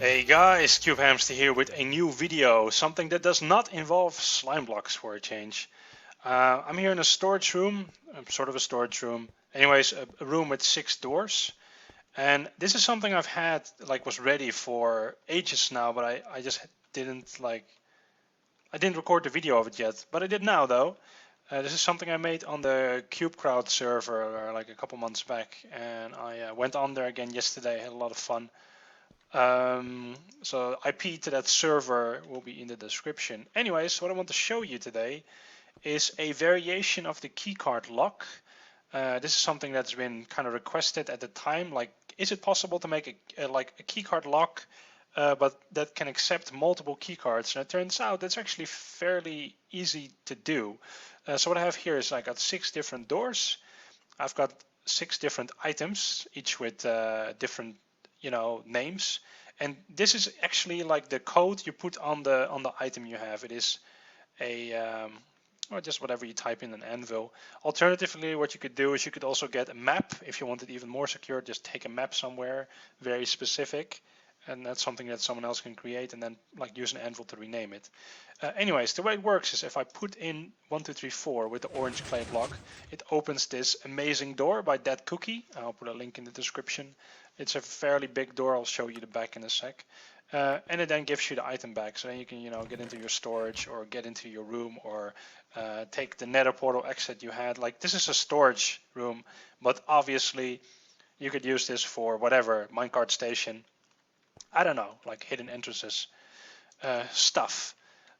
Hey guys, Cubehamster here with a new video, something that does not involve slime blocks for a change. I'm here in a storage room, sort of a storage room. Anyways, a room with 6 doors. And this is something I've had, was ready for ages now, but I just didn't I didn't record the video of it yet, but I did now though. This is something I made on the Keycard server like a couple months back, and I went on there again yesterday, had a lot of fun. So IP to that server will be in the description. Anyways, what I want to show you today is a variation of the keycard lock. This is something that's been kind of requested at the time. Like, is it possible to make a keycard lock, but that can accept multiple keycards? And it turns out that's actually fairly easy to do. So what I have here is I got 6 different doors. I've got 6 different items, each with different names, and this is actually like the code you put on the item you have. It is a or just whatever you type in an anvil. Alternatively, what you could do is you could also get a map if you want it even more secure. Just take a map somewhere very specific, and that's something that someone else can create, and then use an anvil to rename it. Anyways, the way it works is if I put in 1, 2, 3, 4 with the orange clay block, it opens this amazing door by That Cookie. I'll put a link in the description. It's a fairly big door. I'll show you the back in a sec. And it then gives you the item back. So then you can, get into your storage or get into your room or take the nether portal exit you had. Like, this is a storage room, but obviously you could use this for whatever, minecart station. I don't know, like hidden entrances stuff.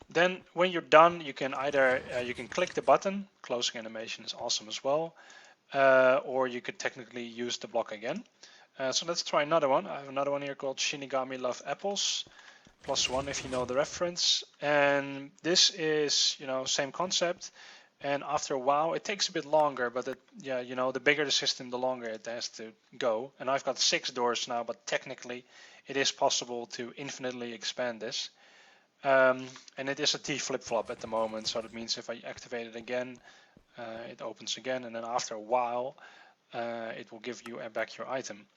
Then when you're done, you can either you can click the button. Closing animation is awesome as well, or you could technically use the block again. So let's try another one. I have another one here called Shinigami Love Apples. +1 if you know the reference. And this is, same concept. And after a while, it takes a bit longer, but the bigger the system, the longer it has to go. And I've got 6 doors now, but technically it is possible to infinitely expand this. And it is a T flip-flop at the moment, so that means if I activate it again, it opens again, and then after a while, it will give you back your item.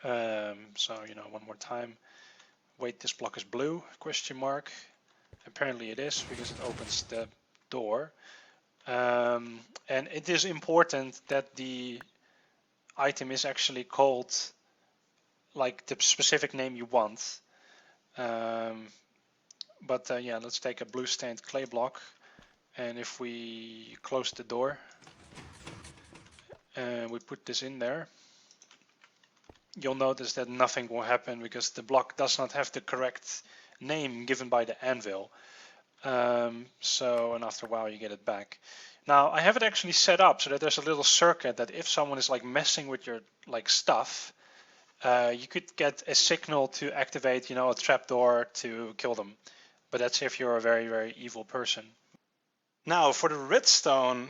So one more time. Wait, this block is blue? Question mark. Apparently it is, because it opens the door. And it is important that the item is actually called like the specific name you want. But yeah, let's take a blue stained clay block, and if we close the door and we put this in there, you'll notice that nothing will happen because the block does not have the correct name given by the anvil. And after a while you get it back. Now I have it actually set up so that there's a little circuit that if someone is messing with your stuff, you could get a signal to activate, a trapdoor to kill them. But that's if you're a very, very evil person. Now for the redstone,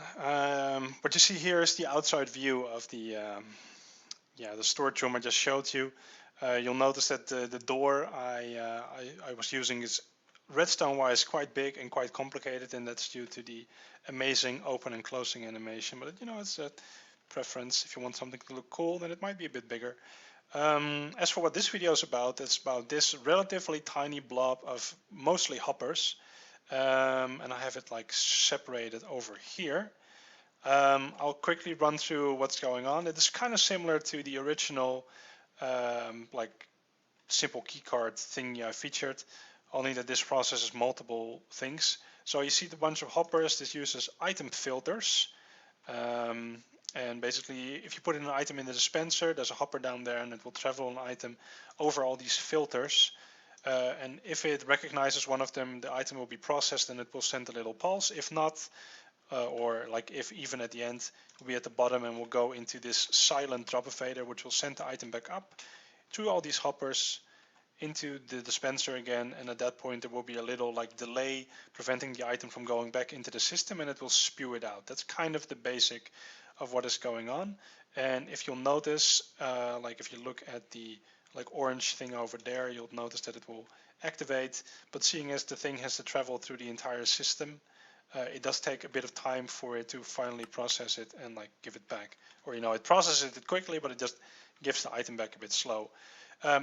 what you see here is the outside view of the storage room I just showed you. You'll notice that the door I was using is redstone wise quite big and quite complicated, and that's due to the amazing open and closing animation. But it's a preference. If you want something to look cool, then it might be a bit bigger. As for what this video is about, it's about this relatively tiny blob of mostly hoppers, and I have it separated over here. I'll quickly run through what's going on. It is kind of similar to the original simple keycard thing I featured, only that this processes multiple things. So you see the bunch of hoppers. This uses item filters. And basically, if you put in an item in the dispenser, there's a hopper down there, and it will travel an item over all these filters. And if it recognizes one of them, the item will be processed and it will send a little pulse. If not, or if even at the end, it will be at the bottom and will go into this silent dropper fader, which will send the item back up through all these hoppers into the dispenser again, and at that point there will be a little delay preventing the item from going back into the system, and it will spew it out. That's kind of the basic of what is going on. And if you'll notice, if you look at the orange thing over there, you'll notice that it will activate, but seeing as the thing has to travel through the entire system, it does take a bit of time for it to finally process it and give it back. Or it processes it quickly, but it just gives the item back a bit slow.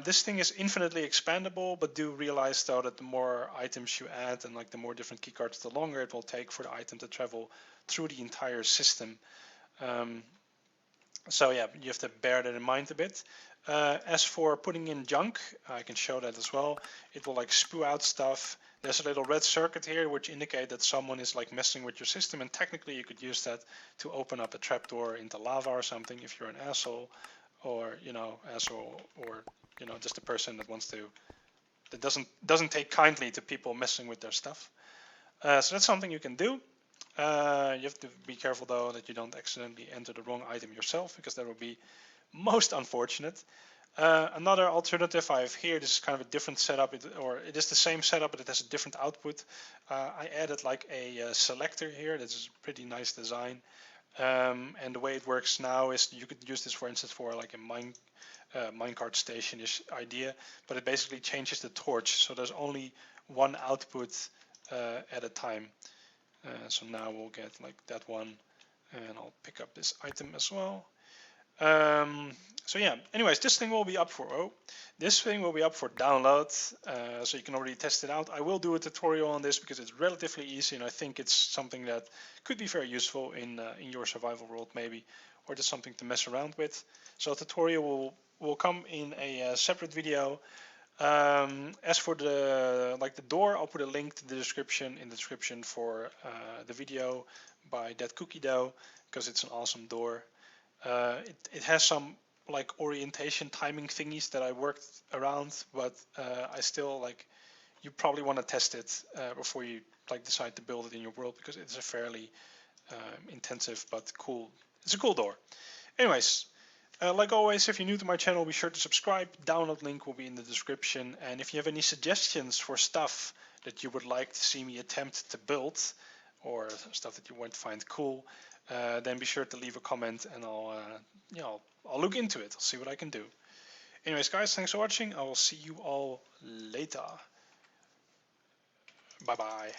This thing is infinitely expandable, but do realize though that the more items you add and like the more different keycards, the longer it will take for the item to travel through the entire system. So yeah, you have to bear that in mind a bit. As for putting in junk, I can show that as well. It will like spew out stuff. There's a little red circuit here which indicate that someone is like messing with your system, and technically you could use that to open up a trapdoor into lava or something if you're an asshole, or just a person that wants to, that doesn't take kindly to people messing with their stuff. So that's something you can do. You have to be careful though that you don't accidentally enter the wrong item yourself, because that would be most unfortunate. Another alternative I have here, this is kind of a different setup, it is the same setup but it has a different output. I added like a selector here. This is a pretty nice design, and the way it works now is you could use this for instance for like a minecart station-ish idea, but it basically changes the torch, so there's only one output at a time. So now we'll get like that one, and I'll pick up this item as well. So yeah, anyways, this thing will be up for download, so you can already test it out. I will do a tutorial on this because it's relatively easy, and I think it's something that could be very useful in your survival world maybe, or just something to mess around with. So a tutorial will come in a separate video. As for the door, I'll put a link to the description for the video by that cookie dough, because it's an awesome door. It has some like orientation timing thingies that I worked around, but I still you probably want to test it before you decide to build it in your world, because it's a fairly intensive but cool. It's a cool door. Anyways. Like always, if you're new to my channel, be sure to subscribe. Download link will be in the description. And if you have any suggestions for stuff that you would like to see me attempt to build, or stuff that you won't find cool, then be sure to leave a comment, and I'll look into it. I'll see what I can do. Anyways, guys, thanks for watching. I will see you all later. Bye bye.